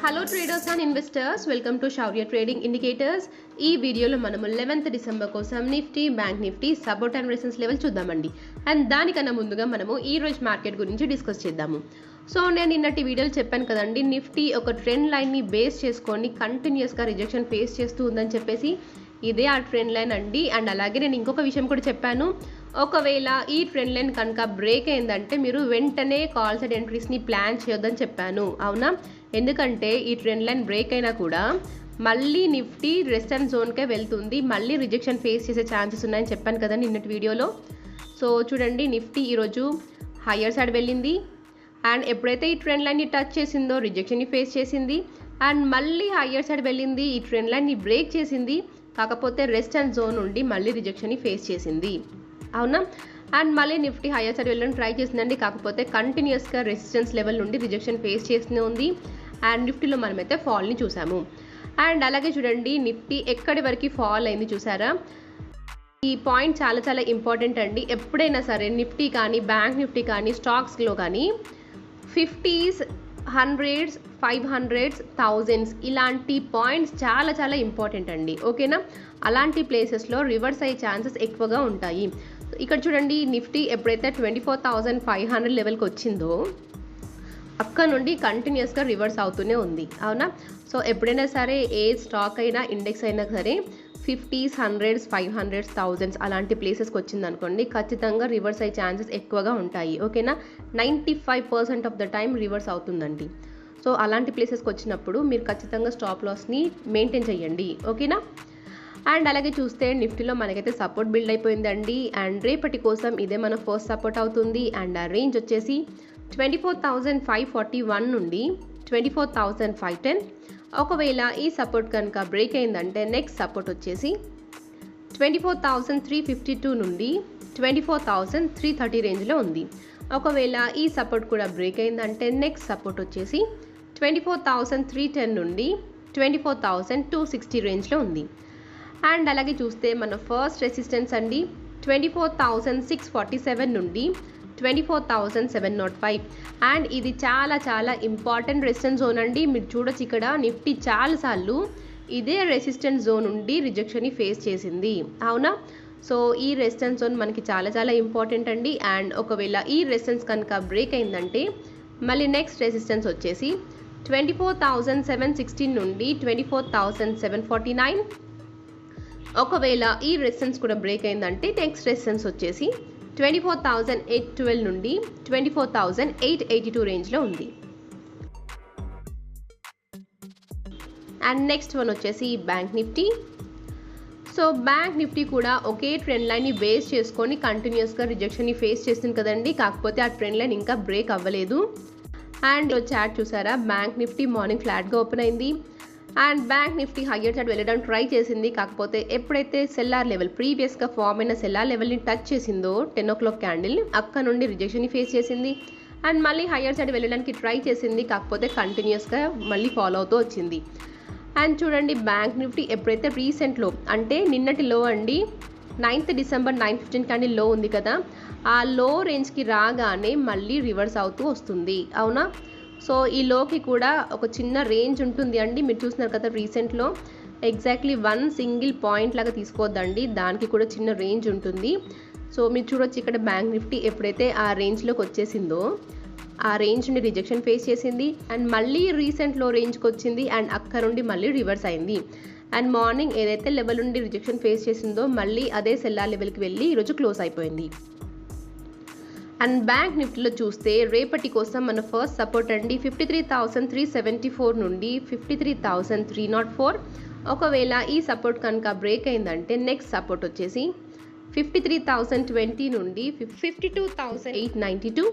Hello traders and investors, welcome to Shaurya trading indicators. ఈ వీడియోలో మనము 11th డిసెంబర్ కోసం Nifty, bank Nifty support and resistance level చూద్దామండి. And దానికన్నా ముందుగా మనము ఈ రోజు మార్కెట్ గురించి డిస్కస్ చేద్దాము. సో నేను నిన్నటి వీడియోలో చెప్పాను కదండి, నిఫ్టీ ఒక ట్రెండ్ లైన్ని బేస్ చేసుకొని కంటిన్యూస్గా రిజెక్షన్ ఫేస్ చేస్తూ ఉందని చెప్పేసి. ఇదే ఆ ట్రెండ్ లైన్ అండి. అండ్ అలాగే నేను ఇంకొక విషయం కూడా చెప్పాను, ఒకవేళ ఈ ట్రెండ్ లైన్ కనుక బ్రేక్ అయిందంటే మీరు వెంటనే కాల్స్ అండ్ ఎంట్రీస్ని ప్లాన్ చేయొద్దని చెప్పాను, అవునా? ఎందుకంటే ఈ ట్రెండ్ లైన్ బ్రేక్ అయినా కూడా మళ్ళీ నిఫ్టీ రెసిస్టెన్స్ జోన్కే వెళ్తుంది, మళ్ళీ రిజెక్షన్ ఫేస్ చేసే ఛాన్సెస్ ఉన్నాయని చెప్పాను కదండి నిన్నటి వీడియోలో. సో చూడండి, నిఫ్టీ ఈరోజు హయ్యర్ సైడ్ వెళ్ళింది అండ్ ఎప్పుడైతే ఈ ట్రెండ్ లైన్ని టచ్ చేసిందో రిజెక్షన్ని ఫేస్ చేసింది అండ్ మళ్ళీ హయ్యర్ సైడ్ వెళ్ళింది, ఈ ట్రెండ్ లైన్ని బ్రేక్ చేసింది, కాకపోతే రెసిస్టెన్స్ జోన్ నుండి మళ్ళీ రిజెక్షన్ని ఫేస్ చేసింది, అవునా? అండ్ మళ్ళీ నిఫ్టీ హయ్యర్ సైడ్ వెళ్ళడం ట్రై చేసిందండి, కాకపోతే కంటిన్యూస్గా రెసిస్టెన్స్ లెవెల్ నుండి రిజెక్షన్ ఫేస్ చేస్తూనే ఉంది. అండ్ నిఫ్టీలో మనమైతే ఫాల్ని చూసాము. అండ్ అలాగే చూడండి, నిఫ్టీ ఎక్కడి వరకు ఫాల్ అయింది చూసారా? ఈ పాయింట్ చాలా చాలా ఇంపార్టెంట్ అండి. ఎప్పుడైనా సరే నిఫ్టీ కానీ బ్యాంక్ నిఫ్టీ కానీ స్టాక్స్లో కానీ 50s, 100s, 500s, 1000s ఇలాంటి పాయింట్స్ చాలా చాలా ఇంపార్టెంట్ అండి, ఓకేనా? అలాంటి ప్లేసెస్లో రివర్స్ అయ్యే ఛాన్సెస్ ఎక్కువగా ఉంటాయి. ఇక్కడ చూడండి, నిఫ్టీ ఎప్పుడైతే 24,500 లెవెల్కి వచ్చిందో అక్కడ నుండి కంటిన్యూస్గా రివర్స్ అవుతూనే ఉంది, అవునా? సో ఎప్పుడైనా సరే ఏ స్టాక్ అయినా ఇండెక్స్ అయినా సరే 50s, 100s, 500s, 1000s అలాంటి ప్లేసెస్కి వచ్చింది అనుకోండి, ఖచ్చితంగా రివర్స్ అయ్యే ఛాన్సెస్ ఎక్కువగా ఉంటాయి, ఓకేనా? 95% ఆఫ్ ద టైం రివర్స్ అవుతుందండి. సో అలాంటి ప్లేసెస్కి వచ్చినప్పుడు మీరు ఖచ్చితంగా స్టాప్ లాస్ని మెయింటైన్ చేయండి, ఓకేనా? అండ్ అలాగే చూస్తే నిఫ్టీలో మనకైతే సపోర్ట్ బిల్డ్ అయిపోయిందండి. అండ్ రేపటి కోసం ఇదే మన ఫస్ట్ సపోర్ట్ అవుతుంది. అండ్ ఆ రేంజ్ వచ్చేసి 24,541 నుండి 24,510. ఒకవేళ ఈ సపోర్ట్ కనుక బ్రేక్ అయిందంటే నెక్స్ట్ సపోర్ట్ వచ్చేసి 24,352 నుండి 24,330 రేంజ్లో ఉంది. ఒకవేళ ఈ సపోర్ట్ కూడా బ్రేక్ అయిందంటే నెక్స్ట్ సపోర్ట్ వచ్చేసి 24,310 నుండి 24,260 రేంజ్లో ఉంది. అండ్ అలాగే చూస్తే మన ఫస్ట్ రెసిస్టెన్స్ అండి 24,647 నుండి 24,705. అండ్ ఇది చాలా చాలా ఇంపార్టెంట్ రెసిస్టెన్స్ జోన్ అండి. మీరు చూడొచ్చు, ఇక్కడ నిఫ్టీ చాలాసార్లు ఇదే రెసిస్టెన్స్ జోన్ నుండి రిజెక్షన్ని ఫేస్ చేసింది, అవునా? సో ఈ రెసిస్టెన్స్ జోన్ మనకి చాలా చాలా ఇంపార్టెంట్ అండి. అండ్ ఒకవేళ ఈ రెసిస్టెన్స్ కనుక బ్రేక్ అయిందంటే మళ్ళీ నెక్స్ట్ రెసిస్టెన్స్ వచ్చేసి 24,716 నుండి 24,749. ఒకవేళ ఈ రెసిస్టెన్స్ కూడా బ్రేక్ అయిందంటే నెక్స్ట్ రెసిస్టెన్స్ వచ్చేసి 24,812 నుండి 24,882 రేంజ్లో ఉంది. అండ్ నెక్స్ట్ వన్ వచ్చేసి bank Nifty. So bank Nifty కూడా ఒకే ట్రెండ్ లైన్ని బేస్ చేసుకొని కంటిన్యూస్గా రిజెక్షన్ని ఫేస్ చేస్తుంది కదండి, కాకపోతే ఆ ట్రెండ్ లైన్ ఇంకా బ్రేక్ అవ్వలేదు. అండ్ చార్ట్ చూసారా, బ్యాంక్ నిఫ్టీ మార్నింగ్ ఫ్లాట్గా ఓపెన్ అయింది and Bank Nifty higher side వెళ్ళడం ట్రై చేసింది, కాకపోతే ఎప్పుడైతే సెల్లార్ లెవెల్ ప్రీవియస్గా ఫామ్ అయిన సెల్లార్ లెవెల్ని టచ్ చేసిందో 10 o'clock క్యాండిల్, అక్కడ నుండి రిజెక్షన్ని ఫేస్ చేసింది అండ్ మళ్ళీ హయ్యర్ సైడ్ వెళ్ళడానికి ట్రై చేసింది, కాకపోతే కంటిన్యూస్గా మళ్ళీ ఫాలో అవుతూ వచ్చింది. అండ్ చూడండి, బ్యాంక్ నిఫ్టీ ఎప్పుడైతే రీసెంట్లో అంటే నిన్నటి లో అండి 9th డిసెంబర్ 9:15 క్యాండిల్ లో ఉంది కదా, ఆ లో రేంజ్కి రాగానే మళ్ళీ రివర్స్ అవుతూ వస్తుంది, అవునా? సో ఈ లోకి కూడా ఒక చిన్న రేంజ్ ఉంటుంది అండి. మీరు చూస్తున్నారు కదా, రీసెంట్లో ఎగ్జాక్ట్లీ 1 సింగిల్ పాయింట్ లాగా తీసుకోవద్దండి, దానికి కూడా చిన్న రేంజ్ ఉంటుంది. సో మీరు చూడొచ్చు, ఇక్కడ బ్యాంక్ నిఫ్టీ ఎప్పుడైతే ఆ రేంజ్లోకి వచ్చేసిందో ఆ రేంజ్ నుండి రిజెక్షన్ ఫేస్ చేసింది అండ్ మళ్ళీ రీసెంట్లో రేంజ్కి వచ్చింది అండ్ అక్కడ నుండి మళ్ళీ రివర్స్ అయింది. అండ్ మార్నింగ్ ఏదైతే లెవెల్ నుండి రిజెక్షన్ ఫేస్ చేసిందో మళ్ళీ అదే సెల్లార్ లెవెల్కి వెళ్ళి ఈరోజు క్లోజ్ అయిపోయింది. అండ్ బ్యాంక్ నిఫ్టీలో చూస్తే రేపటి కోసం మన ఫస్ట్ సపోర్ట్ అండి 53,374 నుండి 53,304. ఒకవేళ ఈ సపోర్ట్ కనుక బ్రేక్ అయిందంటే నెక్స్ట్ సపోర్ట్ వచ్చేసి 53,020 నుండి 52,892.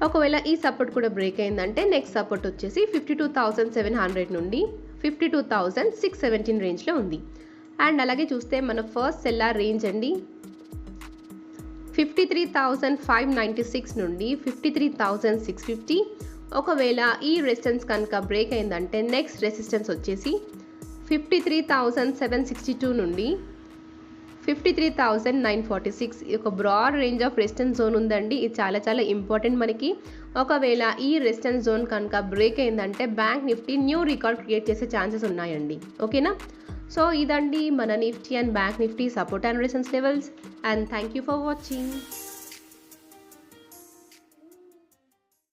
ఒకవేళ ఈ సపోర్ట్ కూడా బ్రేక్ అయిందంటే నెక్స్ట్ సపోర్ట్ వచ్చేసి 52,700 నుండి 52,617 రేంజ్లో ఉంది. అండ్ అలాగే చూస్తే మన ఫస్ట్ సెల్లార్ రేంజ్ అండి 53,596 నుండి 53,650. ఒకవేళ ఈ రెసిస్టెన్స్ కనుక బ్రేక్ అయిందంటే నెక్స్ట్ రెసిస్టెన్స్ వచ్చేసి 53,762 నుండి 53,946 ఒక broad range of resistance zone ఉందండి. ఇది చాలా ఇంపార్టెంట్ మనకి. ఒకవేళ ఈ రెసిస్టెన్స్ జోన్ కనుక బ్రేక్ అయిందంటే Bank Nifty new record create చేసే ఛాన్సెస్ ఉన్నాయండి. ఓకేనా? సో ఇదండి మన Nifty and Bank Nifty support and resistance levels. And thank you for watching.